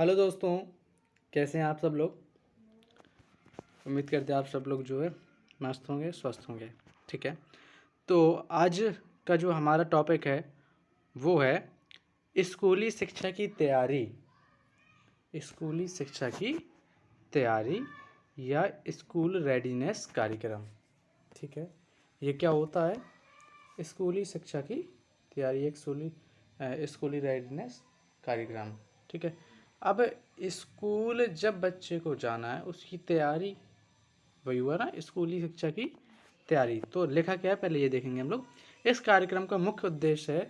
Hello दोस्तों, कैसे हैं आप सब लोग। उम्मीद करते हैं आप सब लोग जो है मस्त होंगे, स्वस्थ होंगे। ठीक है, तो आज का जो हमारा टॉपिक है वो है स्कूली शिक्षा की तैयारी। स्कूली शिक्षा की तैयारी या स्कूल रेडीनेस कार्यक्रम। ठीक है, ये क्या होता है? स्कूली शिक्षा की तैयारी, एक स्कूली रेडीनेस कार्यक्रम। ठीक है, अब स्कूल जब बच्चे को जाना है उसकी तैयारी, वही हुआ ना स्कूली शिक्षा की तैयारी। तो लिखा क्या है पहले ये देखेंगे हम लोग। इस कार्यक्रम का मुख्य उद्देश्य है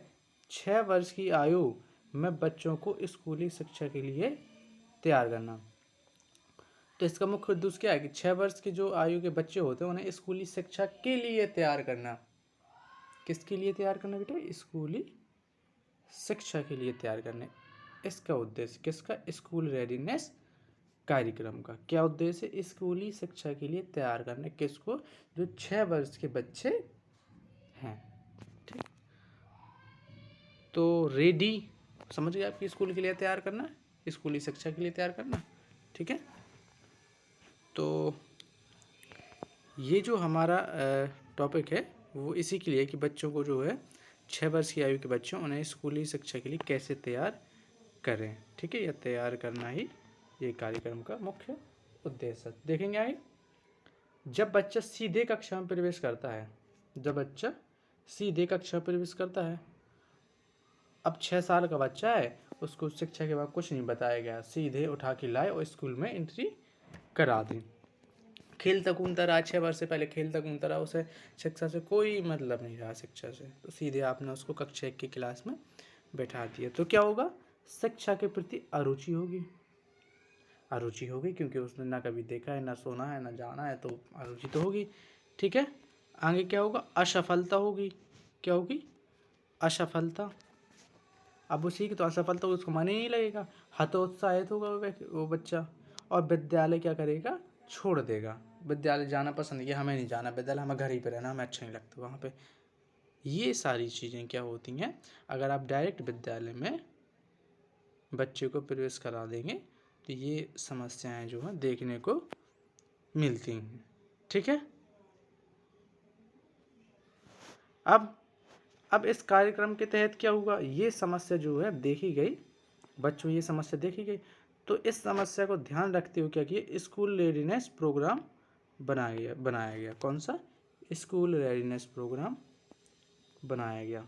6 वर्ष की आयु में बच्चों को स्कूली शिक्षा के लिए तैयार करना। तो इसका मुख्य उद्देश्य क्या है कि 6 वर्ष की जो आयु के बच्चे होते हैं उन्हें स्कूली शिक्षा के लिए तैयार करना। किसके लिए तैयार करना बेटा? स्कूली शिक्षा के लिए तैयार करने। इसका उद्देश्य किसका? स्कूल रेडीनेस कार्यक्रम का क्या उद्देश्य है? स्कूली शिक्षा के लिए तैयार करने किसको? जो 6 वर्ष के बच्चे हैं। ठीक, तो रेडी समझ गए आपकी स्कूल के लिए तैयार करना, स्कूली शिक्षा के लिए तैयार करना। ठीक है, तो ये जो हमारा टॉपिक है वो इसी के लिए कि बच्चों को जो है 6 वर्ष की आयु के बच्चों उन्हें स्कूली शिक्षा के लिए कैसे तैयार करें। ठीक है, यह तैयार करना ही ये कार्यक्रम का मुख्य उद्देश्य है। देखेंगे आगे। जब बच्चा सीधे कक्षा में प्रवेश करता है, जब बच्चा सीधे कक्षा में प्रवेश करता है, अब 6 साल का बच्चा है, उसको शिक्षा के बाद कुछ नहीं बताया गया, सीधे उठा के लाए और स्कूल में एंट्री करा दें। खेलता कूदता रहा, 6 वर्ष से पहले खेलता कूदता रहा, उसे शिक्षा से कोई मतलब नहीं रहा शिक्षा से, तो सीधे आपने उसको कक्षा 1 की क्लास में बैठा दिया, तो क्या होगा? शिक्षा के प्रति अरुचि होगी। अरुचि होगी क्योंकि उसने ना कभी देखा है, ना सुना है, ना जाना है, तो अरुचि तो होगी। ठीक है, आगे क्या होगा? असफलता होगी। क्या होगी? असफलता। अब उसी की तो असफलता उसको मन ही नहीं लगेगा, हतोत्साहित होगा वो बच्चा, और विद्यालय क्या करेगा? छोड़ देगा। विद्यालय जाना पसंद किया, हमें नहीं जाना विद्यालय, हमें घर ही पे रहना, हमें अच्छा नहीं लगता वहाँ पे। ये सारी चीज़ें क्या होती हैं? अगर आप डायरेक्ट विद्यालय में बच्चे को प्रवेश करा देंगे तो ये समस्याएं जो हैं देखने को मिलती हैं। ठीक है, अब इस कार्यक्रम के तहत क्या हुआ? ये समस्या जो है देखी गई, बच्चों ये समस्या देखी गई, तो इस समस्या को ध्यान रखते हुए क्या किया? स्कूल रेडीनेस प्रोग्राम बनाया गया। कौन सा? स्कूल रेडीनेस प्रोग्राम बनाया गया।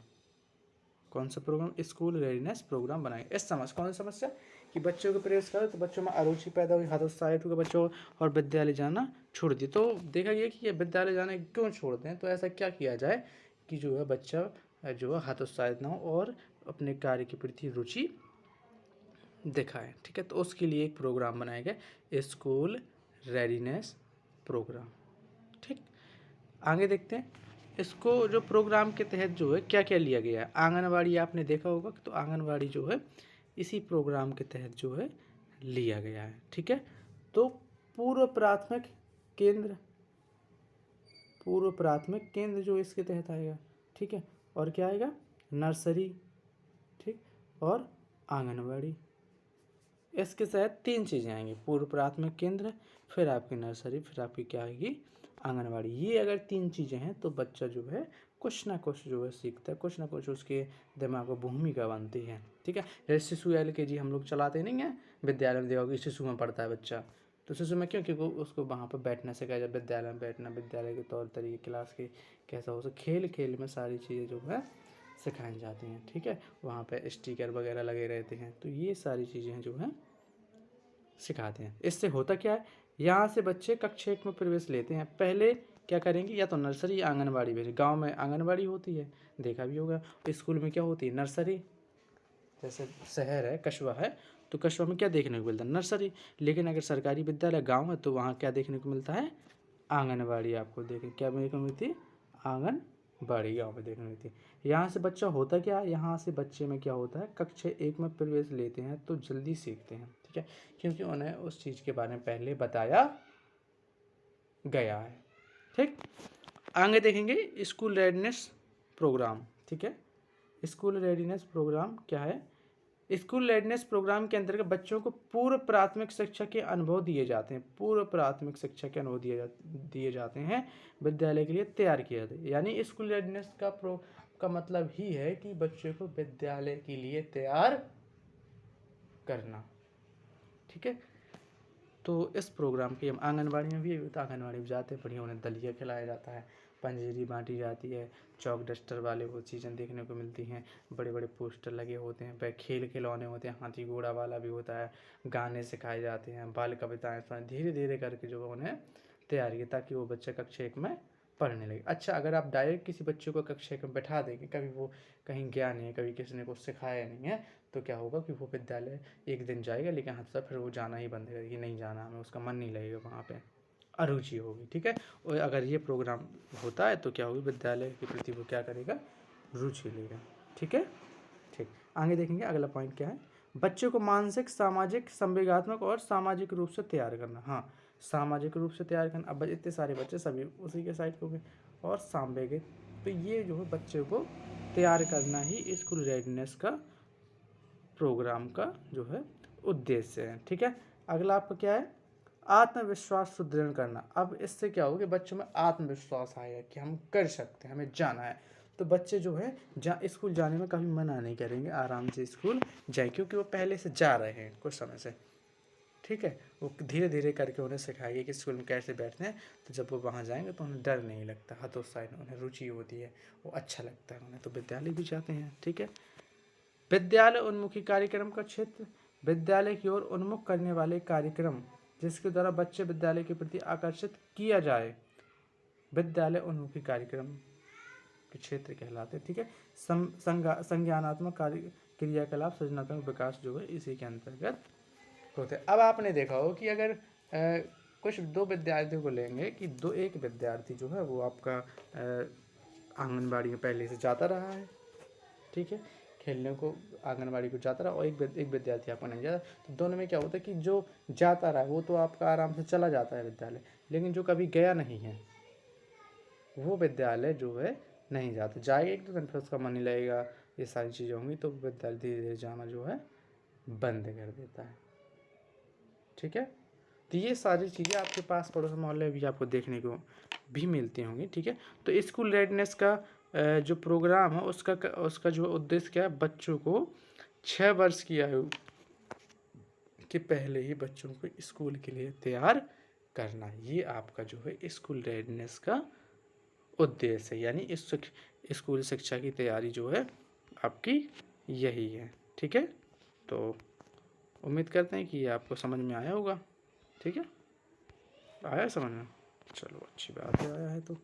कौन सा प्रोग्राम? स्कूल रेडीनेस प्रोग्राम बनाया। इस समस्या, कौन सी समस्या? कि बच्चों को प्रवेश करो तो बच्चों में अरुचि पैदा हुई, हतोत्साहित हुए बच्चों, और विद्यालय जाना छोड़ दिए। तो देखा गया कि ये विद्यालय जाना क्यों छोड़ते हैं, तो ऐसा क्या किया जाए कि जो है बच्चा जो है हतोत्साहित ना हो और अपने कार्य के प्रति रुचि दिखाए। ठीक है, तो उसके लिए एक प्रोग्राम बनाया गया, स्कूल रेडीनेस प्रोग्राम। ठीक, आगे देखते हैं। इसको जो प्रोग्राम के तहत जो है क्या क्या लिया गया है? आंगनवाड़ी आपने देखा होगा, तो आंगनवाड़ी जो है इसी प्रोग्राम के तहत जो है लिया गया है। ठीक है, तो पूर्व प्राथमिक केंद्र, पूर्व प्राथमिक केंद्र जो इसके तहत आएगा। ठीक है, और क्या आएगा? नर्सरी। ठीक, और आंगनवाड़ी। इसके तहत 3 चीज़ें आएंगी, पूर्व प्राथमिक केंद्र, फिर आपकी नर्सरी, फिर आपकी क्या आएगी? आंगनवाड़ी। ये अगर 3 चीज़ें हैं तो बच्चा जो है कुछ ना कुछ जो है सीखता है, कुछ ना कुछ उसके दिमाग में भूमिका बनती है। ठीक है, जैसे शिशु LKG हम लोग चलाते नहीं हैं विद्यालय में, देखोगे शिशु में पढ़ता है बच्चा, तो शिशु में क्यों? क्योंकि उसको वहाँ पर बैठना सिखाया जाए, विद्यालय में बैठना, विद्यालय के तौर तरीके, क्लास के कैसा हो सके, खेल खेल में सारी चीज़ें जो है सिखाई जाती हैं। ठीक है, वहाँ पे स्टिकर वगैरह लगे रहते हैं, तो ये सारी चीज़ें जो हैं सिखाते हैं। इससे होता क्या है? यहाँ से बच्चे कक्षा 1 में प्रवेश लेते हैं। पहले क्या करेंगे? या तो नर्सरी या आंगनबाड़ी भेजें। गांव में आंगनबाड़ी होती है, देखा भी होगा। स्कूल में क्या होती है? नर्सरी। जैसे शहर है, कस्बा है, तो कस्बा में क्या देखने को मिलता है? नर्सरी। लेकिन अगर सरकारी विद्यालय गाँव है तो वहाँ क्या देखने को मिलता है? आंगनबाड़ी। आपको देखें क्या देखने को मिलती है? आंगनबाड़ी गाँव में देखने को मिलती है। यहाँ से बच्चा होता क्या है? यहाँ से बच्चे में क्या होता है? कक्षा 1 में प्रवेश लेते हैं तो जल्दी सीखते हैं। ठीक है, क्योंकि उन्हें उस चीज़ के बारे में पहले बताया गया है। ठीक, आगे देखेंगे स्कूल रेडीनेस प्रोग्राम। ठीक है, स्कूल रेडीनेस प्रोग्राम क्या है? स्कूल रेडनेस प्रोग्राम के अंतर्गत बच्चों को पूर्व प्राथमिक शिक्षा के अनुभव दिए जाते हैं, पूर्व प्राथमिक शिक्षा के अनुभव दिए जाते हैं, विद्यालय के लिए तैयार किया जाता है। यानी स्कूल रेडनेस का मतलब ही है कि बच्चे को विद्यालय के लिए तैयार करना। ठीक है, तो इस प्रोग्राम की हम आंगनबाड़ी में भी होता है, आंगनबाड़ी में जाते हैं, बढ़िया उन्हें दलिया खिलाया जाता है, पंजीरी बांटी जाती है, चौक डस्टर वाले वो चीज़ें देखने को मिलती हैं, बड़े बड़े पोस्टर लगे होते हैं, खेल खिलौने होते हैं, हाथी घोड़ा वाला भी होता है, गाने सिखाए जाते हैं, बाल कविताएं सुनाए, धीरे धीरे करके जो उन्हें तैयार किया ताकि वो बच्चा कक्षा 1 में पढ़ने लगे। अच्छा, अगर आप डायरेक्ट किसी बच्चे को कक्षा 1 में बैठा देंगे, कभी वो कहीं गया नहीं है, कभी किसी ने कुछ सिखाया नहीं है, तो क्या होगा कि वो विद्यालय एक दिन जाएगा, लेकिन हफ्ता फिर वो जाना ही बंद करेगा कि नहीं जाना हमें, उसका मन नहीं लगेगा वहाँ पे, अरुचि होगी। ठीक है, और अगर ये प्रोग्राम होता है तो क्या होगी, विद्यालय के प्रति वो क्या करेगा, रुचि लेगा। ठीक है, ठीक, आगे देखेंगे अगला पॉइंट क्या है, बच्चों को मानसिक, सामाजिक, संवेगात्मक और सामाजिक रूप से तैयार करना। हाँ, सामाजिक रूप से तैयार करना, अब इतने सारे बच्चे सभी उसी के साइड हो गए, और सांवेगिक, तो ये जो है बच्चे को तैयार करना ही स्कूल रेडनेस का प्रोग्राम का जो है उद्देश्य है। ठीक है, अगला आपका क्या है, आत्मविश्वास सुदृढ़ करना। अब इससे क्या होगा कि बच्चों में आत्मविश्वास आएगा कि हम कर सकते हैं, हमें जाना है, तो बच्चे जो है स्कूल जाने में कभी मना नहीं करेंगे, आराम से स्कूल जाए, क्योंकि वो पहले से जा रहे हैं कुछ समय से। ठीक है, वो धीरे धीरे करके उन्हें सिखाएंगे कि स्कूल में कैसे बैठते हैं, तो जब वो वहाँ जाएंगे तो उन्हें डर नहीं लगता, हतोत्साहित, उन्हें रुचि होती है, वो अच्छा लगता है उन्हें, तो विद्यालय भी जाते हैं। ठीक है, विद्यालय उन्मुखी कार्यक्रम का क्षेत्र, विद्यालय की ओर उन्मुख करने वाले कार्यक्रम जिसके द्वारा बच्चे विद्यालय के प्रति आकर्षित किया जाए, विद्यालय उन्मुखी कार्यक्रम के क्षेत्र कहलाते हैं। ठीक है, संज्ञानात्मक कार्य, क्रियाकलाप, सृजनात्मक विकास जो है इसी के अंतर्गत होते हैं। अब आपने देखा हो कि अगर कुछ दो विद्यार्थियों को लेंगे कि एक विद्यार्थी जो है वो आपका आंगनबाड़ी में पहले से जाता रहा है, ठीक है, खेलने को आंगनबाड़ी को जाता रहा, और एक विद्यार्थी आपको नहीं जाता, तो दोनों में क्या होता है कि जो जाता रहा वो तो आपका आराम से चला जाता है विद्यालय, लेकिन जो कभी गया नहीं है वो विद्यालय जो है नहीं जाता, जाएगा एक दो दिन फिर उसका मन नहीं लगेगा, ये सारी चीज़ें होंगी, तो विद्यालय धीरे धीरे जाना जो है बंद कर देता है। ठीक है, तो ये सारी चीज़ें आपके पास पड़ोस मोहल्ले भी आपको देखने को भी मिलती होंगी। ठीक है, तो स्कूल रेडनेस का जो प्रोग्राम है उसका जो उद्देश्य क्या है, बच्चों को 6 वर्ष की आयु के पहले ही बच्चों को स्कूल के लिए तैयार करना, ये आपका जो है स्कूल रेडनेस का उद्देश्य है। यानी इस स्कूल शिक्षा की तैयारी जो है आपकी यही है। ठीक है, तो उम्मीद करते हैं कि ये आपको समझ में आया होगा। ठीक है, आया समझ में, चलो अच्छी बात है, आया है तो।